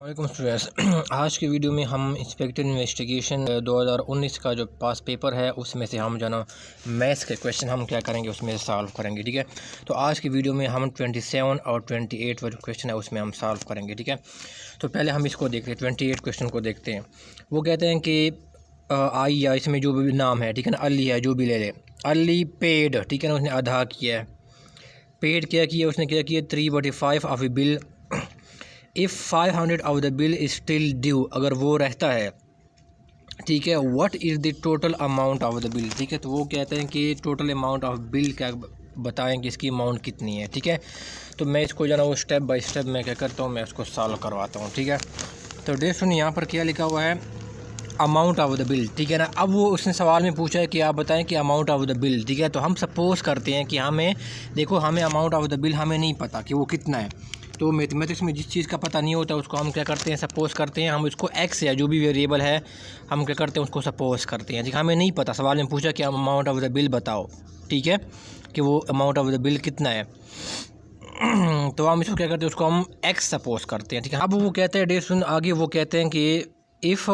वालेकुम स्टूडेंट्स। आज की वीडियो में हम इंस्पेक्टर इन्वेस्टिगेशन 2019 का जो पास पेपर है उसमें से हम जो ना मैथ्स के क्वेश्चन हम क्या करेंगे उसमें से सॉल्व करेंगे। ठीक है, तो आज की वीडियो में हम 27 और 28 वाला जो क्वेश्चन है उसमें हम सॉल्व करेंगे। ठीक है, तो पहले हम इसको देखते हैं, 28 क्वेश्चन को देखते हैं। वो कहते हैं कि आई या इसमें जो भी नाम है, ठीक है ना, अली है, जो भी ले ले, अली पेड, ठीक है ना, उसने अदा किया है। पेड क्या किया उसने, क्या किया 3/5 of A bill if 500 of the bill is still due, अगर वो रहता है, ठीक है, what is the total amount of the bill. ठीक है, तो वो कहते हैं कि टोटल अमाउंट ऑफ बिल क्या बताएं कि इसकी अमाउंट कितनी है। ठीक है, तो मैं इसको जो ना वो स्टेप बाय स्टेप मैं क्या करता हूँ, मैं उसको सॉल्व करवाता हूँ। ठीक है, तो देख सुनिए यहाँ पर क्या लिखा हुआ है, अमाउंट ऑफ द बिल। ठीक है ना, अब वो उसने सवाल में पूछा है कि आप बताएं कि अमाउंट ऑफ द बिल। ठीक है, तो हम सपोज़ करते हैं कि हमें, देखो, हमें अमाउंट ऑफ द बिल हमें नहीं पता कि वो कितना है। तो मैथमेटिक्स में जिस चीज़ का पता नहीं होता उसको हम क्या करते हैं, सपोज़ करते हैं। हम उसको एक्स या जो भी वेरिएबल है हम क्या करते हैं, उसको सपोज़ करते हैं। ठीक है, हमें नहीं पता, सवाल में पूछा कि अमाउंट ऑफ द बिल बताओ, ठीक है, कि वो अमाउंट ऑफ द बिल कितना है। तो हम इसको क्या करते हैं, उसको हम एक्स सपोज़ करते हैं। ठीक है, अब वो कहते हैं, डे सुन आगे, वो कहते हैं कि इफ़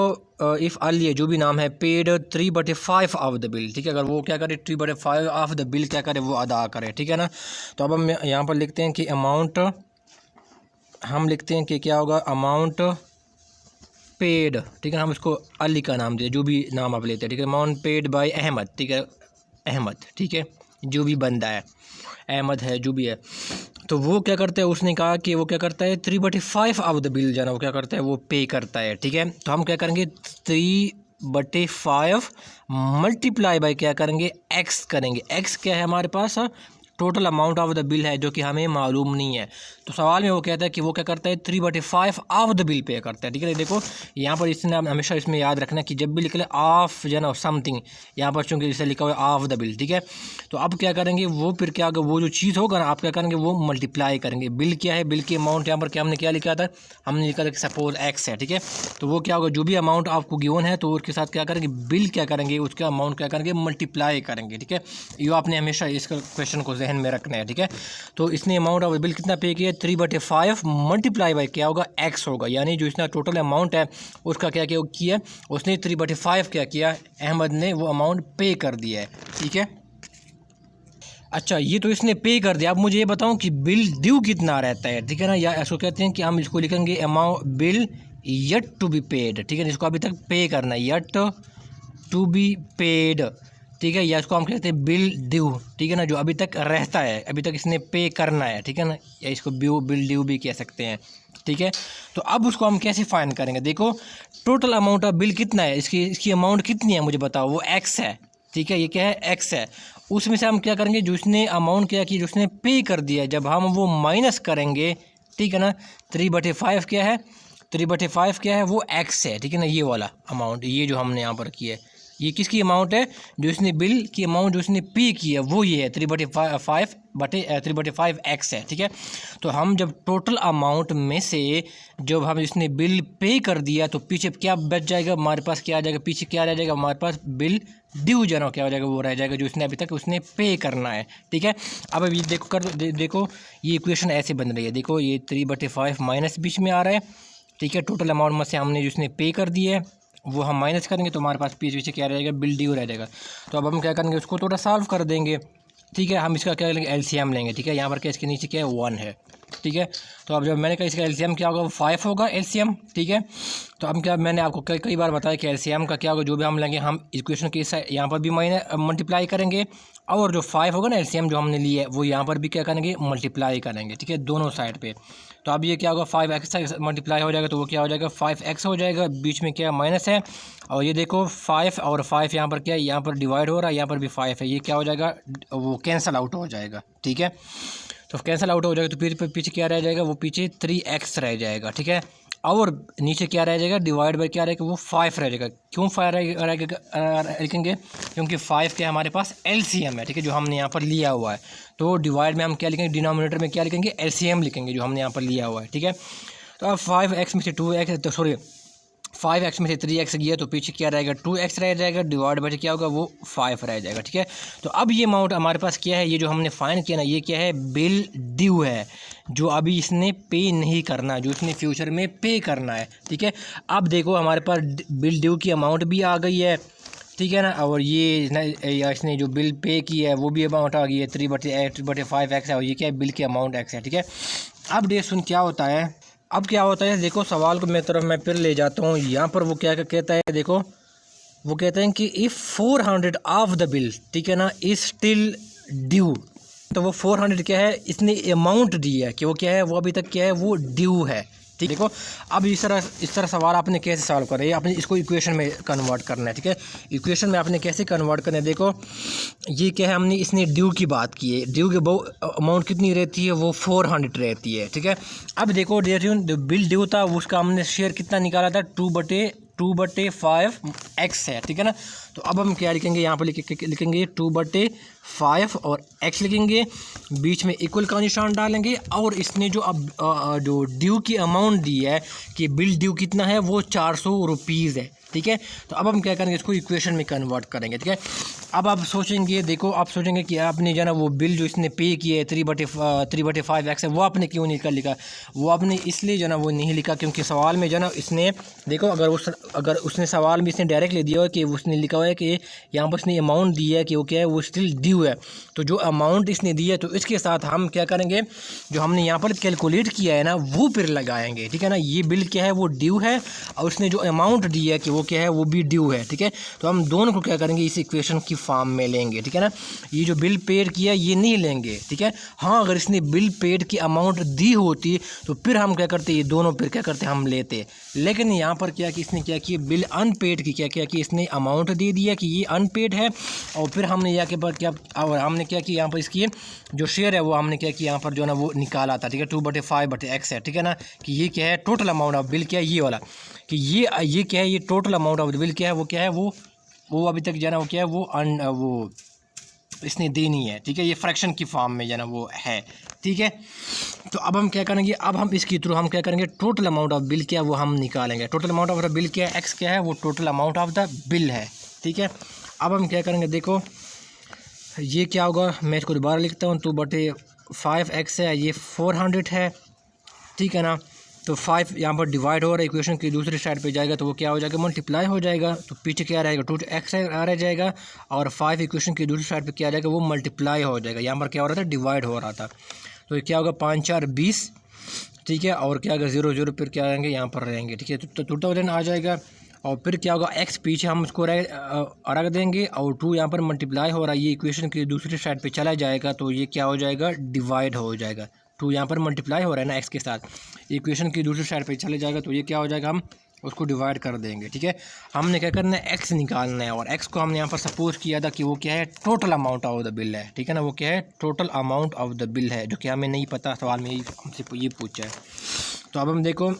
अली, जो भी नाम है, पेड 3/5 ऑफ द बिल। ठीक है, अगर वो क्या करे 3/5 ऑफ द बिल क्या करे, वो अदा करे। ठीक है ना, तो अब हम यहाँ पर लिखते हैं कि अमाउंट, हम लिखते हैं कि क्या होगा, अमाउंट पेड। ठीक है, हम इसको अली का नाम दे, जो भी नाम आप लेते हैं। ठीक है, अमाउंट पेड बाय अहमद। ठीक है, अहमद, ठीक है, जो भी बंदा है, अहमद है, जो भी है। तो वो क्या करता है, उसने कहा कि वो क्या करता है 3/5 ऑफ द बिल, जो ना वो क्या करता है, वो पे करता है। ठीक है, तो हम क्या करेंगे 3/5 मल्टीप्लाई बाय क्या करेंगे, एक्स करेंगे। एक्स क्या है हमारे पास, total amount of the bill है, जो कि हमें मालूम नहीं है। तो सवाल में वो कहता है कि वो क्या करता है 3/5 ऑफ द बिल पे करता है। ठीक है, देखो यहाँ पर इसने हमेशा इसमें याद रखना कि जब भी लिख ले ऑफ जो ना समथिंग, यहाँ पर चूँकि जैसे लिखा हुआ है ऑफ द बिल। ठीक है, तो अब क्या करेंगे, वो फिर क्या होगा, वो जो चीज़ होगा ना, आप क्या करेंगे, वो मल्टीप्लाई करेंगे। बिल क्या है, बिल की अमाउंट यहाँ पर क्या हमने क्या लिखा था, हमने लिखा था कि सपोज एक्स है। ठीक है, तो वो क्या होगा, जो भी अमाउंट आपको गिवन है तो उसके साथ क्या करेंगे, बिल क्या करेंगे, उसका अमाउंट क्या करेंगे, मल्टीप्लाई करेंगे। ठीक है, ये आपने हमेशा इस क्वेश्चन को जहन में रखना है। ठीक है, तो इसने अमाउंट ऑफ बिल कितना पे किया, 3/5 मल्टीप्लाई बाई क्या होगा, एक्स होगा। यानी जो इसका टोटल अमाउंट है उसका क्या क्या किया, उसने 3/5 क्या किया, अहमद ने वो अमाउंट पे कर दिया है। ठीक है, अच्छा, ये तो इसने पे कर दिया। अब मुझे ये बताऊं कि बिल ड्यू कितना रहता है। ठीक है ना, या ऐसा कहते हैं कि हम इसको लिखेंगे amount bill yet to be paid. ठीक है, इसको अभी तक पे करना है, येट टू बी पेड। ठीक है, या इसको हम कहते हैं बिल ड्यू। ठीक है ना, जो अभी तक रहता है, अभी तक इसने पे करना है। ठीक है ना, या इसको बिल ड्यू भी कह सकते हैं। ठीक है, तो अब उसको हम कैसे फाइंड करेंगे, देखो टोटल अमाउंट ऑफ बिल कितना है, इसकी अमाउंट कितनी है मुझे बताओ, वो एक्स है। ठीक है, ये क्या है, एक्स है। उसमें से हम क्या करेंगे, जो उसने अमाउंट क्या की, जो उसने पे कर दिया है, जब हम वो माइनस करेंगे, ठीक है ना, 3/5 क्या है, 3/5 क्या है, वो एक्स है। ठीक है ना, ये वाला अमाउंट, ये जो हमने यहाँ पर किया है, ये किसकी अमाउंट है, जो इसने बिल की अमाउंट जो उसने पे की है, वो ये है 3/5 एक्स है। ठीक है, तो हम जब टोटल अमाउंट में से जब हम इसने बिल पे कर दिया तो पीछे क्या बच जाएगा हमारे पास, क्या आ जाएगा, पीछे क्या रह जाएगा हमारे पास, बिल ड्यू जाना क्या हो जाएगा, वो रह जाएगा जो इसने अभी तक उसने पे करना है। ठीक है, अब ये देखो देखो ये इक्वेशन ऐसे बन रही है, देखो ये 3/5 माइनस बीच में आ रहा है। ठीक है, टोटल अमाउंट में से हमने जो इसने पे कर दिया है वो हम माइनस करेंगे तो हमारे पास पीछे क्या रहेगा, बिल ड्यू रह जाएगा। तो अब हम क्या करेंगे, उसको थोड़ा सॉल्व कर देंगे। ठीक है, हम इसका क्या लेंगे, एलसीएम लेंगे। ठीक है, यहाँ पर क्या इसके नीचे क्या है, 1 है। ठीक है, तो अब जब मैंने कहा इसका एलसीएम क्या होगा, वो 5 होगा एलसीएम। ठीक है, तो अब क्या, मैंने आपको कई बार बताया कि एलसीएम का क्या होगा, जो भी हम लेंगे हम इक्वेशन के यहाँ पर भी मल्टीप्लाई करेंगे, और जो 5 होगा ना एलसीएम जो हमने लिया है, वो यहाँ पर भी क्या करेंगे, मल्टीप्लाई करेंगे। ठीक है, दोनों साइड पे। तो अब ये क्या होगा, 5x मल्टीप्लाई हो जाएगा तो वो क्या हो जाएगा, 5x हो जाएगा, बीच में क्या माइनस है, और ये देखो 5 और 5 यहाँ पर क्या है, यहाँ पर डिवाइड हो रहा है, यहाँ पर भी 5 है, ये क्या हो जाएगा, वो कैंसिल आउट हो जाएगा। ठीक है, तो कैंसिल आउट हो जाएगा तो पीछे क्या रह जाएगा, वो पीछे 3x रह जाएगा। ठीक है, और नीचे क्या रह जाएगा, डिवाइड बाई क्या रहेगा, वो 5 रह जाएगा। क्यों 5 लिखेंगे, क्योंकि 5 क्या हमारे पास एलसीएम है। ठीक है, जो हमने यहाँ पर लिया हुआ है, तो डिवाइड में हम क्या लिखेंगे, डिनोमिनेटर में क्या लिखेंगे, एलसीएम लिखेंगे, जो हमने यहाँ पर लिया हुआ है। ठीक है, तो अब 5x में से 2x, तो सॉरी 5x में से 3x गया तो पीछे क्या रहेगा 2x रह जाएगा, डिवाइड बाई क्या होगा वो 5 रह जाएगा। ठीक है, तो अब ये अमाउंट हमारे पास क्या है, ये जो हमने फाइन किया ना ये क्या है, बिल ड्यू है, जो अभी इसने पे नहीं करना, जो इसने फ्यूचर में पे करना है। ठीक है, अब देखो हमारे पास बिल ड्यू की अमाउंट भी आ गई है। ठीक है ना, और ये इसने जो बिल पे की है वो भी अमाउंट आ गई है 3/5x है, और ये क्या है बिल की अमाउंट x है। ठीक है, अब डे सुन क्या होता है, अब क्या होता है देखो सवाल को मेरी तरफ मैं फिर ले जाता हूँ। यहाँ पर वो क्या कहता है, देखो वो कहते हैं कि इफ़ 400 ऑफ द बिल, ठीक है ना, इज स्टिल ड्यू, तो वो 400 क्या है, इसने अमाउंट दी है कि वो क्या है, वो अभी तक क्या है, वो ड्यू है। ठीक, देखो अब इस तरह सवाल आपने कैसे सॉल्व करें, आपने इसको इक्वेशन में कन्वर्ट करना है। ठीक है, इक्वेशन में आपने कैसे कन्वर्ट करना है, देखो ये क्या है, हमने इसने ड्यू की बात की है, ड्यू की अमाउंट कितनी रहती है, वो 400 रहती है। ठीक है, अब देखो जो बिल ड्यू था उसका हमने शेयर कितना निकाला था, 2/5x है। ठीक है ना, तो अब हम क्या लिखेंगे, यहाँ पर लिखेंगे 2/5 और x लिखेंगे, बीच में इक्वल का निशान डालेंगे, और इसने जो अब जो ड्यू की अमाउंट दी है कि बिल ड्यू कितना है, वो 400 रुपीज़ है। ठीक है, तो अब हम क्या करेंगे, इसको इक्वेशन में कन्वर्ट करेंगे। ठीक है, अब आप सोचेंगे, देखो आप सोचेंगे कि आपने जो ना वो बिल जो इसने पे किया है 3/5x है, वो आपने क्यों नहीं लिखा, वो आपने इसलिए जो ना वो नहीं लिखा क्योंकि सवाल में जो ना इसने देखो अगर उसने सवाल में इसने डायरेक्ट ले दिया हो कि उसने लिखा हुआ है कि यहाँ पर इसने अमाउंट दी है कि वो क्या है, वो स्टिल ड्यू है, तो जो अमाउंट इसने दी है तो इसके साथ हम क्या करेंगे, जो हमने यहाँ पर कैलकुलेट किया है ना वो फिर लगाएंगे। ठीक है ना, ये बिल क्या है, वो ड्यू है, और उसने जो अमाउंट दी है कि वो क्या है, वो भी ड्यू है। ठीक है, तो हम दोनों को क्या करेंगे, इस इक्वेशन की फॉर्म में लेंगे। ठीक है ना, ये जो बिल पेड किया ये नहीं लेंगे। ठीक है, हाँ अगर इसने बिल पेड की अमाउंट दी होती तो फिर हम क्या करते, ये दोनों फिर क्या करते, हम लेते, लेकिन यहाँ पर क्या कि इसने क्या किया, बिल अनपेड की क्या कि इसने अमाउंट दे दिया कि ये अनपेड है, और फिर हमने यहाँ के पर क्या, और हमने क्या किया, यहाँ पर इसकी जो शेयर है वो हमने क्या किया, यहाँ पर जो ना वो निकाला था। ठीक है, 2/5x है। ठीक है ना, कि ये क्या है, टोटल अमाउंट ऑफ बिल क्या है, ये वाला कि ये क्या है, ये total amount of the bill क्या है, वो क्या है, वो अभी तक जो ना वो क्या है, वो इसने देनी है। ठीक है, ये फ्रैक्शन की फॉर्म में जो ना वो है। ठीक है, तो अब हम क्या करेंगे, अब हम इसके थ्रू हम क्या करेंगे, टोटल अमाउंट ऑफ बिल क्या है वो हम निकालेंगे। Total amount of the bill क्या है, एक्स क्या है, वो total amount of the bill है। ठीक है, अब हम क्या करेंगे, देखो ये क्या होगा, मैं इसको दोबारा लिखता हूँ, 2/5x है, ये 400 है। ठीक है ना, तो 5 यहाँ पर डिवाइड हो रहा है, इक्वेशन की दूसरी साइड पे जाएगा तो वो क्या हो जाएगा, मल्टीप्लाई हो जाएगा, तो पीछे क्या रहेगा, 2x रह जाएगा, और 5 इक्वेशन की दूसरी साइड पे क्या आ जाएगा, वो मल्टीप्लाई हो जाएगा। यहाँ पर क्या हो रहा था, डिवाइड हो रहा था, तो क्या होगा 5 4 20। ठीक है, और क्या होगा 0 0 फिर क्या रहेंगे, यहाँ पर रहेंगे। ठीक है, तो 2000 आ जाएगा, और फिर क्या होगा, x पीछे हम उसको रख देंगे, और 2 यहाँ पर मल्टीप्लाई हो रहा है, ये इक्वेशन की दूसरी साइड पे चला जाएगा, तो ये क्या हो जाएगा, डिवाइड हो जाएगा। 2 यहाँ पर मल्टीप्लाई हो रहा है ना x के साथ, इक्वेशन की दूसरी साइड पे चले जाएगा, तो ये क्या हो जाएगा, हम उसको डिवाइड कर देंगे। ठीक है, हमने क्या करना है, x निकालना है, और x को हमने यहाँ पर सपोज किया था कि वो क्या है, total amount of the bill है। ठीक है ना, वो क्या है, total amount of the bill है, जो कि हमें नहीं पता, सवाल में हमसे ये पूछा है। तो अब हम देखो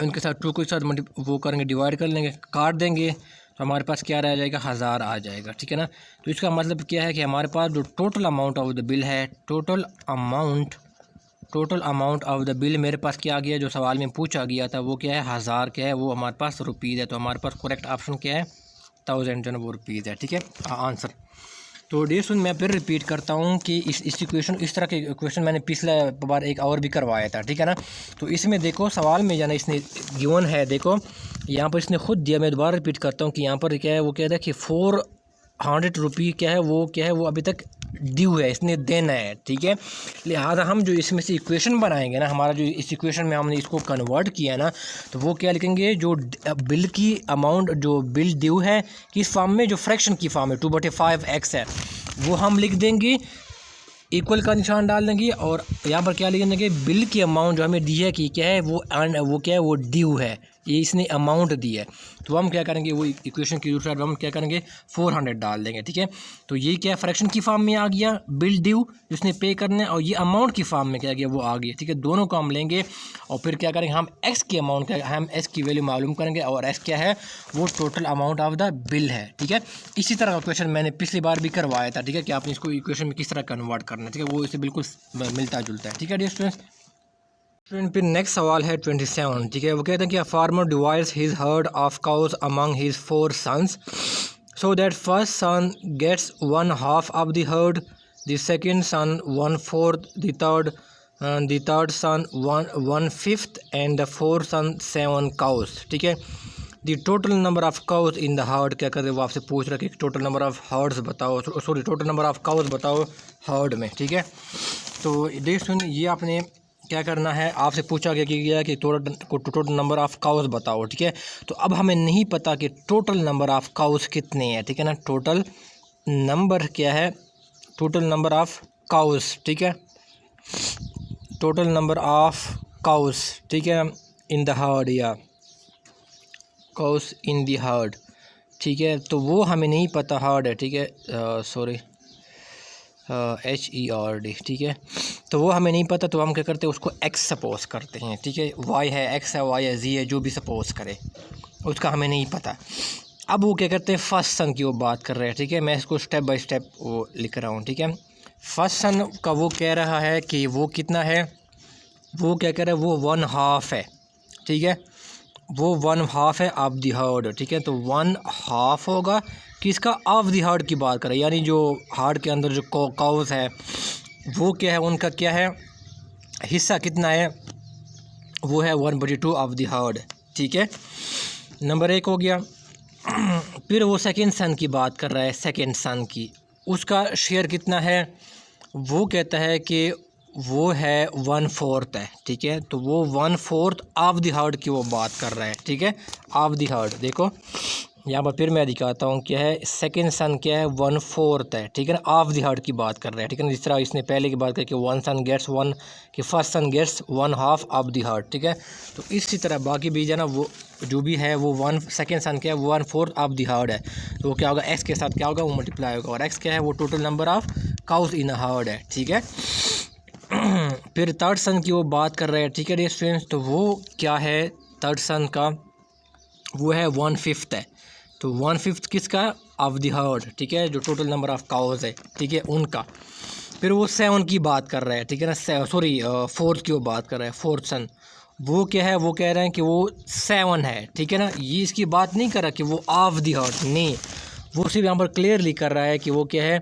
उनके साथ 2 के साथ वो करेंगे, डिवाइड कर लेंगे, काट देंगे, तो हमारे पास क्या रह जाएगा, 1000 आ जाएगा। ठीक है ना, तो इसका मतलब क्या है कि हमारे पास जो total amount of the bill है, total amount of the bill मेरे पास क्या आ गया, जो सवाल में पूछा गया था वो क्या है, 1000 क्या है, वो हमारे पास रुपीज़ है, तो हमारे पास करेक्ट ऑप्शन क्या है, 1000 जो है वो रुपीज़ है। ठीक है, आंसर। तो डियर स्टूडेंट, मैं फिर रिपीट करता हूँ कि इस इक्वेशन, इस तरह के क्वेश्चन मैंने पिछला बार एक और भी करवाया था। ठीक है ना, तो इसमें देखो सवाल में जाना इसने गिवन है, देखो यहाँ पर इसने खुद दिया, मैं दोबारा रिपीट करता हूँ कि यहाँ पर क्या है, वो कहता है कि 400 रुपये क्या है, वो अभी तक ड्यू है, इसने देना है। ठीक है, लिहाजा हम जो इसमें से इक्वेशन बनाएंगे ना, हमारा जो इस इक्वेशन में हमने इसको कन्वर्ट किया ना, तो वो क्या लिखेंगे, जो बिल की अमाउंट, जो बिल ड्यू है किस फॉर्म में, जो फ्रैक्शन की फॉर्म में 2/5x है, वो हम लिख देंगे, इक्वल का निशान डाल देंगे, और यहाँ पर क्या लिख देंगे, बिल की अमाउंट जो हमें दी है कि क्या है, वो क्या है, वो ड्यू है, ये इसने अमाउंट दी है, तो हम क्या करेंगे, वो इक्वेशन की दूसरी साइड हम क्या करेंगे, 400 डाल देंगे। ठीक है, तो ये क्या फ्रैक्शन की फॉर्म में आ गया, बिल ड्यू जिसने पे करना है, और ये अमाउंट की फॉर्म में क्या गया, वो आ गया। ठीक है, दोनों को हम लेंगे, और फिर क्या करेंगे, हम एक्स की अमाउंट क्या, हम एक्स की वैल्यू मालूम करेंगे, और एक्स क्या है, वो total amount of the bill है। ठीक है, इसी तरह का क्वेश्चन मैंने पिछली बार भी करवाया था। ठीक है, कि आपने इसको इक्वेशन में किस तरह कन्वर्ट करना है। ठीक है, वो इससे बिल्कुल मिलता जुलता है। ठीक है डियर स्टूडेंट्स। फिर नेक्स्ट सवाल है 27, ठीक है। वो कहते हैं कि a farmer divides his heard of cows among his 4 sons so that first son gets 1/2 of the herd, the second son 1/4, the third son 1/5 and the fourth son 7 cows, ठीक है। The total number of cows in the herd, क्या कहते हैं वो आपसे पूछ रहा है कि टोटल नंबर ऑफ़ हर्ड्स बताओ, sorry total number of cows बताओ हर्ड में, ठीक है। तो देख सुन, ये आपने क्या करना है, आपसे पूछा गया कि टोटल नंबर ऑफ़ काउज बताओ, ठीक है। तो अब हमें नहीं पता कि टोटल नंबर ऑफ़ काउज कितने हैं, ठीक है ना। टोटल नंबर क्या है, टोटल नंबर ऑफ़ काउज, ठीक है, टोटल नंबर ऑफ़ काउज, ठीक है, इन द हर्ड या काउज इन द हर्ड, ठीक है। तो वो हमें नहीं पता, हर्ड है, ठीक है, सॉरी HERD, ठीक है। तो वो हमें नहीं पता, तो हम क्या करते हैं, उसको एक्स सपोज करते हैं, ठीक है। वाई है, एक्स है, वाई है, जी है, जो भी सपोज करे, उसका हमें नहीं पता। अब वो क्या करते हैं, फर्स्ट सन की वो बात कर रहे हैं, ठीक है। मैं इसको स्टेप बाय स्टेप वो लिख रहा हूँ, ठीक है। फर्स्ट सन का वो कह रहा है कि वो कितना है, वो क्या कह रहा है, वो 1/2 है, ठीक है, वो 1/2 है ऑफ दी हर्ड, ठीक है। तो 1/2 होगा किसका, ऑफ दी हर्ड की बात करें, यानी जो हर्ड के अंदर जो काउज है वो क्या है, उनका क्या है, हिस्सा कितना है, वो है 1/2 ऑफ दी हर्ड, ठीक है। नंबर 1 हो गया। फिर वो सेकंड सन की बात कर रहा है, सेकंड सन की, उसका शेयर कितना है, वो कहता है कि वो है 1/4 है, ठीक है। तो वो 1/4 ऑफ दी हर्ड की वो बात कर रहा है, ठीक है, ऑफ दी हर्ड। देखो यहाँ पर फिर मैं दिखाता हूँ क्या है, सेकंड सन क्या है, 1/4 है, ठीक है ना, ऑफ दी हर्ड की बात कर रहा है, ठीक है ना। जिस तरह इसने पहले की बात की कि वन सन गेट्स वन, कि first son gets 1/2 of the herd, ठीक है। तो इसी तरह बाकी भी जो है ना, वो जो भी है वो सेकंड सन क्या है, 1/4 ऑफ दी हर्ड है। तो वो क्या होगा, एक्स के साथ क्या होगा, वो मल्टीप्लाई होगा, और एक्स क्या है, वो total number of cows in heard है, ठीक है। फिर थर्ड सन की वो बात कर रहे हैं, ठीक है डियर स्टूडेंट्स। तो वो क्या है, थर्ड सन का वो है 1/5 है। तो 1/5 किसका, ऑफ द हर्ड, ठीक है, जो टोटल नंबर ऑफ काउज है, ठीक है, उनका। फिर वो 7 की बात कर रहा है, ठीक है ना, सॉरी 4 की वो बात कर रहा है, फोर्थ सन, वो क्या है, वो कह रहे हैं कि वो 7 है, ठीक है ना। ये इसकी बात नहीं कर रहा कि वो ऑफ द हर्ड, नहीं, वो सिर्फ यहाँ पर क्लियरली कर रहा है कि वो क्या है,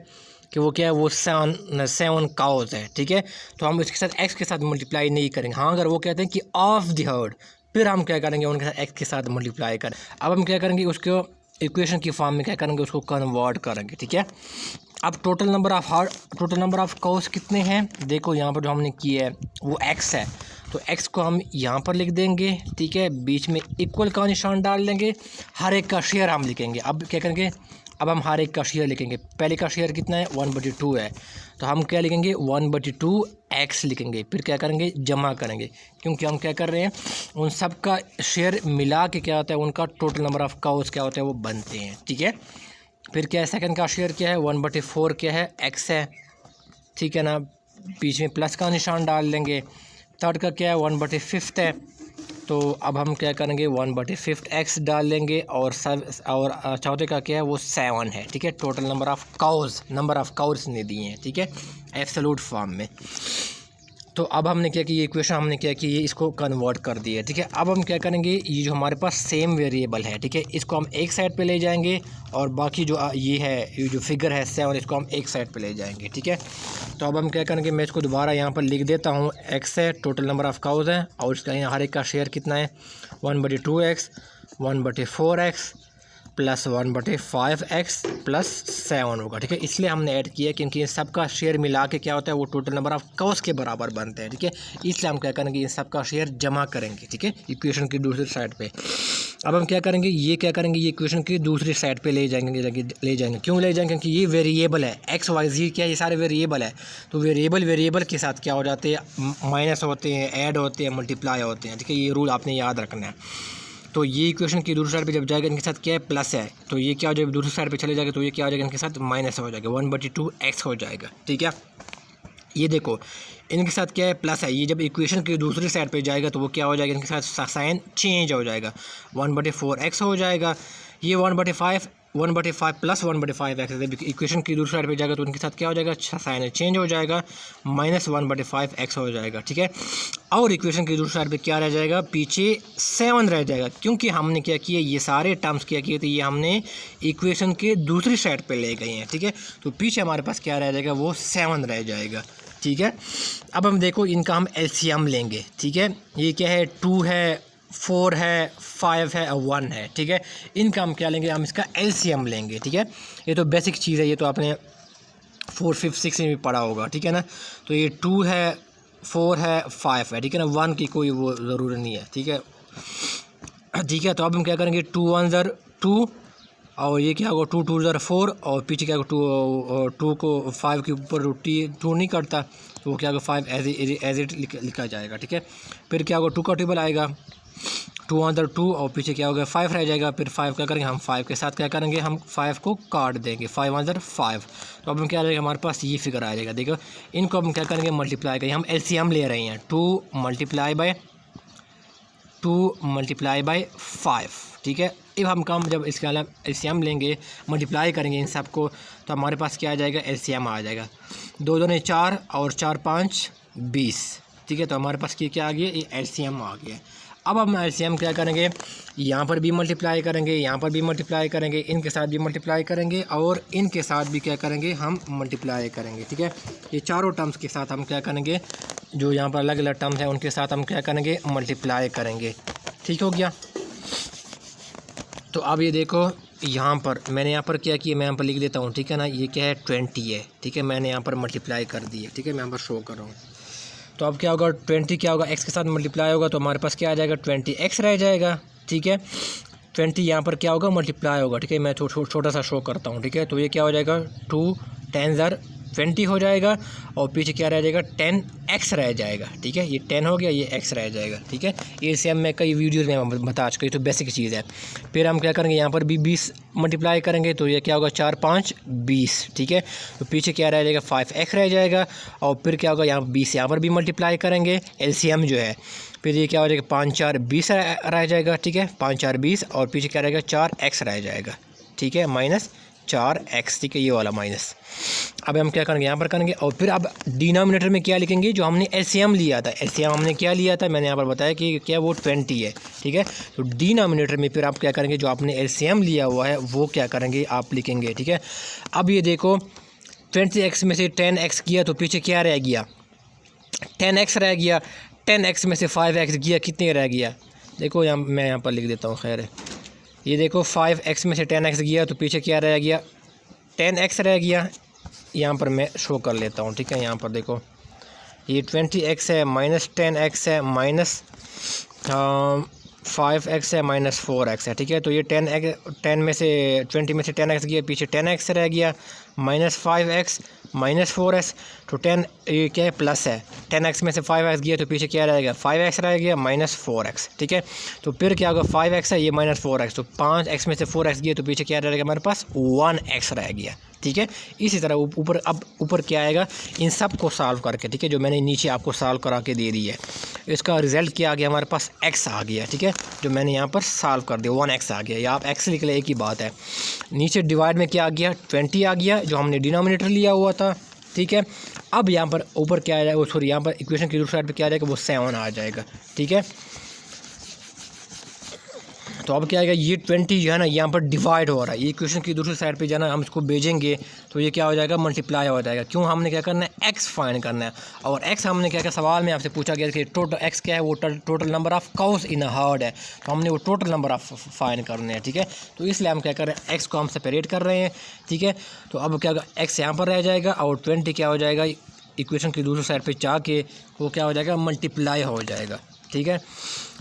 कि वो क्या है, वो 7 काउज है, ठीक है। तो हम इसके साथ एक्स के साथ मल्टीप्लाई नहीं करेंगे। हाँ, अगर वो कहते हैं कि ऑफ द हर्ड, फिर हम क्या करेंगे, उनके साथ एक्स के साथ मल्टीप्लाई करें। अब हम क्या करेंगे, उसको इक्वेशन की फॉर्म में क्या करेंगे, उसको कन्वर्ट करेंगे, ठीक है। अब टोटल नंबर ऑफ काउज कितने हैं, देखो यहाँ पर जो हमने किया है वो एक्स है, तो एक्स को हम यहाँ पर लिख देंगे, ठीक है, बीच में इक्वल का निशान डाल देंगे, हर एक का शेयर हम लिखेंगे। अब क्या करेंगे, अब हम हर एक का शेयर लिखेंगे। पहले का शेयर कितना है, 1/2 है, तो हम क्या लिखेंगे, 1/2 एक्स लिखेंगे। फिर क्या करेंगे, जमा करेंगे, क्योंकि हम क्या कर रहे हैं, उन सब का शेयर मिला के क्या होता है, उनका टोटल नंबर ऑफ़ काउज क्या होता है, वो बनते हैं, ठीक है। फिर क्या है, सेकंड का शेयर क्या है, 1/4 क्या है, एक्स है, ठीक है ना, बीच में प्लस का निशान डाल देंगे। थर्ड का क्या है, 1/5 है, तो अब हम क्या करेंगे, 1/5 एक्स डाल लेंगे, और चौथे का क्या है, वो 7 है, ठीक है। टोटल नंबर ऑफ़ काउज ने दिए हैं, ठीक है, एब्सोल्यूट फॉर्म में। तो अब हमने क्या किया, इक्वेशन हमने क्या की, ये इसको कन्वर्ट कर दिया, ठीक है। अब हम क्या करेंगे, ये जो हमारे पास सेम वेरिएबल है, ठीक है, इसको हम एक साइड पे ले जाएंगे, और बाकी जो ये है, ये जो फिगर है 7, इसको हम एक साइड पे ले जाएंगे, ठीक है। तो अब हम क्या करेंगे, मैं इसको दोबारा यहाँ पर लिख देता हूँ, एक्स है, टोटल नंबर ऑफ़ काउज है, और इसका यहाँ हर एक का शेयर कितना है, 1/2 x, 1/4 x plus 1/5 x plus 7 होगा, ठीक है। इसलिए हमने ऐड किया क्योंकि इन सब का शेयर मिला के क्या होता है, वो टोटल नंबर ऑफ़ काउज के बराबर बनते हैं, ठीक है। इसलिए हम क्या करेंगे, इन सब का शेयर जमा करेंगे, ठीक है, इक्वेशन की दूसरी साइड पे। अब हम क्या करेंगे, ये क्या करेंगे, ये इक्वेशन की दूसरी साइड पे ले जाएंगे। क्यों ले जाएंगे, क्योंकि ये वेरिएबल है, एक्स वाई जी क्या, ये सारे वेरिएबल है। तो वेरिएबल के साथ क्या हो जाते हैं, माइनस होते हैं, ऐड होते हैं, मल्टीप्लाई होते हैं, ठीक है। ये रूल आपने याद रखना है। तो ये इक्वेशन की दूसरी साइड पे जब जाएगा, इनके साथ क्या है, प्लस है, तो ये क्या हो जाएगा, दूसरी साइड पे चले जाएगा, तो ये क्या हो जाएगा, इनके साथ माइनस हो जाएगा, 1/2 एक्स हो जाएगा, ठीक है। ये देखो, इनके साथ क्या है, प्लस है, ये जब इक्वेशन की दूसरी साइड पे जाएगा तो वो क्या हो जाएगा, इनके साथ साइन चेंज हो जाएगा, 1/4 एक्स हो जाएगा। ये 1/5 1/5 प्लस 1/5 एक्स, इक्वेशन की दूसरी साइड पे जाएगा तो उनके साथ क्या हो जाएगा, साइन चेंज हो जाएगा, माइनस 1/5 एक्स हो जाएगा, ठीक है। और इक्वेशन की दूसरी साइड पे क्या रह जाएगा, पीछे 7 रह जाएगा, क्योंकि हमने क्या किया, ये सारे टर्म्स क्या किए थे, ये हमने इक्वेशन के दूसरी साइड पे ले गए हैं, ठीक है। तो पीछे हमारे पास क्या रह जाएगा, वो 7 रह जाएगा, ठीक है। अब हम देखो इनका हम एलसीएम लेंगे, ठीक है। ये क्या है, 2 है, 4 है, 5 है और 1 है, ठीक है। इनका हम क्या लेंगे, हम इसका एलसीएम लेंगे, ठीक है। ये तो बेसिक चीज़ है, ये तो आपने 4, 5, 6 में भी पढ़ा होगा, ठीक है ना। तो ये 2 है, 4 है, 5 है, ठीक है ना। 1 की कोई वो ज़रूरत नहीं है, ठीक है, ठीक है। तो अब हम क्या करेंगे, 2 1 ज़र 2 और ये क्या होगा, 2 2 ज़र 4 और पीछे क्या होगा, 2 को 5 के ऊपर 2 नहीं करता, तो वो क्या होगा, 5 एज इट लिखा जाएगा, ठीक है। फिर क्या होगा, 2 का टेबल आएगा, 2 1 ज़र 2 और पीछे क्या होगा, 5 रह जाएगा। फिर 5 क्या करेंगे, हम 5 के साथ क्या करेंगे, हम 5 को काट देंगे, 5 1 ज़र 5। तो अब हम क्या रहेगा, हमारे पास ये फिगर आ जाएगा। देखो इनको हम क्या करेंगे, मल्टीप्लाई करेंगे, हम एलसीएम ले रहे हैं, 2 मल्टीप्लाई बाय 5, ठीक है। अब हम काम जब इसके अलावा एलसीएम लेंगे, मल्टीप्लाई करेंगे इन सब को, तो हमारे पास क्या आ जाएगा, एलसीएम आ जाएगा। 2 दूनी 4 और 4 5 20, ठीक है। तो हमारे पास क्या आ गया, ये एलसीएम आ गया। अब हम एलसीएम क्या करेंगे, यहाँ पर भी मल्टीप्लाई करेंगे, यहाँ पर भी मल्टीप्लाई करेंगे, इनके साथ भी मल्टीप्लाई करेंगे और इनके साथ भी क्या करेंगे, हम मल्टीप्लाई करेंगे, ठीक है। ये चारों टर्म्स के साथ हम क्या करेंगे, जो यहाँ पर अलग अलग टर्म्स हैं उनके साथ हम क्या करेंगे, मल्टीप्लाई करेंगे, ठीक हो गया। तो अब ये देखो यहाँ पर मैंने यहाँ पर क्या किया, मैं यहाँ पर लिख देता हूँ, ठीक है ना। ये क्या है, 20 है, ठीक है। मैंने यहाँ पर मल्टीप्लाई कर दी है, ठीक है। मैं यहाँ पर शो कर रहा हूँ। तो अब क्या होगा, 20 क्या होगा, एक्स के साथ मल्टीप्लाई होगा तो हमारे पास क्या आ जाएगा, 20x रह जाएगा, ठीक है। 20 यहाँ पर क्या होगा, मल्टीप्लाई होगा, ठीक है। मैं छोटा सा शो करता हूँ, ठीक है। तो ये क्या हो जाएगा, 2 10 ज़र 20 हो जाएगा और पीछे क्या रह जाएगा, 10x रह जाएगा, ठीक है। ये 10 हो गया, ये x रह जाएगा, ठीक है। ये सेम मैं कई वीडियोज़ में बता चुका, ये तो बेसिक चीज़ है। फिर हम क्या करेंगे, यहाँ पर भी 20 मल्टीप्लाई करेंगे तो ये क्या होगा, 4 5 20, ठीक है। तो पीछे क्या रह जाएगा, 5x रह जाएगा और फिर क्या होगा, यहाँ 20 यहाँ पर भी मल्टीप्लाई करेंगे, एलसीएम जो है। फिर ये क्या हो जाएगा, 5 4 20 रह जाएगा, ठीक है। 5 4 20 और पीछे क्या रहेगा, 4x रह जाएगा, ठीक है, माइनस 4x, ठीक है, ये वाला माइनस। अब हम क्या करेंगे, यहाँ पर करेंगे और फिर अब डिनोमिनेटर में क्या लिखेंगे, जो हमने एलसीएम लिया था। एलसीएम हमने क्या लिया था, मैंने यहाँ पर बताया कि क्या वो 20 है, ठीक है। तो डिनोमिनेटर में फिर आप क्या करेंगे, जो आपने एलसीएम लिया हुआ है वो क्या करेंगे, आप लिखेंगे, ठीक है। अब ये देखो 20x में से 10x किया तो पीछे क्या रह गया, 10x रह गया। 10x में से 5x गया, कितने रह गया, देखो यहाँ मैं यहाँ पर लिख देता हूँ, खैर है। ये देखो 5x में से 10x गया तो पीछे क्या रह गया, 10x रह गया। यहाँ पर मैं शो कर लेता हूँ, ठीक है। यहाँ पर देखो ये 20x है, माइनस 10x है, माइनस 5x है, माइनस 4x है, ठीक है। तो ये 10 में से 20 में से 10x गया, पीछे 10x रह गया, माइनस 5x माइनस 4x। तो 10 ये क्या है, प्लस है। 10x में से 5x गया तो पीछे क्या रहेगा, 5x रह गया, माइनस 4x, ठीक है। तो फिर क्या होगा, 5x है, ये माइनस 4x, तो 5x में से 4x गया तो पीछे क्या रहेगा, हमारे पास 1x रह गया, ठीक है। इसी तरह ऊपर, अब ऊपर क्या आएगा, इन सब को सॉल्व करके, ठीक है, जो मैंने नीचे आपको सॉल्व करा के दे दी है, इसका रिज़ल्ट क्या आ गया, हमारे पास x आ गया, ठीक है। जो मैंने यहाँ पर सॉल्व कर दिया 1x आ गया, या आप x लिख ले, एक ही बात है। नीचे डिवाइड में क्या आ गया, 20 आ गया, जो हमने डिनोमिनेटर लिया हुआ था, ठीक है। अब यहाँ पर ऊपर क्या आ जाएगा, सॉरी यहाँ पर इक्वेशन की दूसरी साइड पे क्या आ जाएगा, वो 7 आ जाएगा, ठीक है। तो अब क्या आएगा, ये 20 जो है ना यहाँ पर डिवाइड हो रहा है, ये इक्वेशन की दूसरी साइड पे जाना, हम इसको भेजेंगे तो ये क्या हो जाएगा, मल्टीप्लाई हो जाएगा। क्यों, हमने क्या करना है, x फाइंड करना है। और x हमने क्या सवाल में आपसे पूछा गया कि टोटल x क्या है, वो total number of cows in a herd है, तो हमने वो टोटल नंबर ऑफ फाइंड करने हैं, ठीक है। तो इसलिए हम क्या कर रहे हैं, x को हम सेपरेट कर रहे हैं, ठीक है। तो अब क्या होगा, x यहाँ पर रह जाएगा और 20 क्या हो जाएगा, इक्वेशन की दूसरी साइड पर जाके वो क्या हो जाएगा, मल्टीप्लाई हो जाएगा, ठीक है।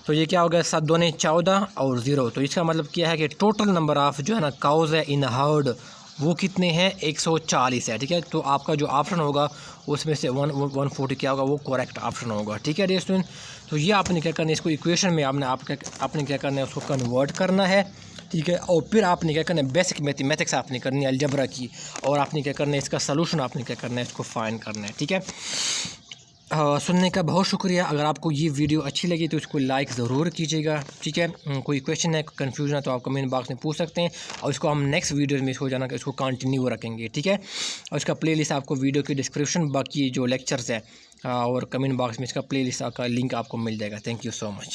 तो ये क्या हो गया, 7 दूनी 14 और 0। तो इसका मतलब क्या है कि टोटल नंबर ऑफ जो है ना काउज है इन हर्ड, वो कितने हैं, 140 है, ठीक है। तो आपका जो ऑप्शन होगा उसमें से 140 क्या होगा, वो करेक्ट ऑप्शन होगा, ठीक है डियर स्टूडेंट। तो ये आपने क्या करना है, इसको इक्वेशन में आपने क्या करना है, उसको कन्वर्ट करना है, ठीक है। और फिर आपने क्या करना है, बेसिक मैथमेटिक्स आपने करनी है, अलजबरा की, और आपने क्या करना है, इसका सलूशन आपने क्या करना है, इसको फाइंड करना है, ठीक है। सुनने का बहुत शुक्रिया। अगर आपको ये वीडियो अच्छी लगी तो इसको लाइक ज़रूर कीजिएगा, ठीक है। कोई क्वेश्चन है, कन्फ्यूजन है तो आप कमेंट बॉक्स में पूछ सकते हैं, और इसको हम नेक्स्ट वीडियो में इसको जाना कि इसको कंटिन्यू रखेंगे, ठीक है। और इसका प्लेलिस्ट आपको वीडियो की डिस्क्रिप्शन, बाकी जो लेक्चर्स है और कमेंट बॉक्स में इसका प्लेलिस्ट का लिंक आपको मिल जाएगा। Thank you so much.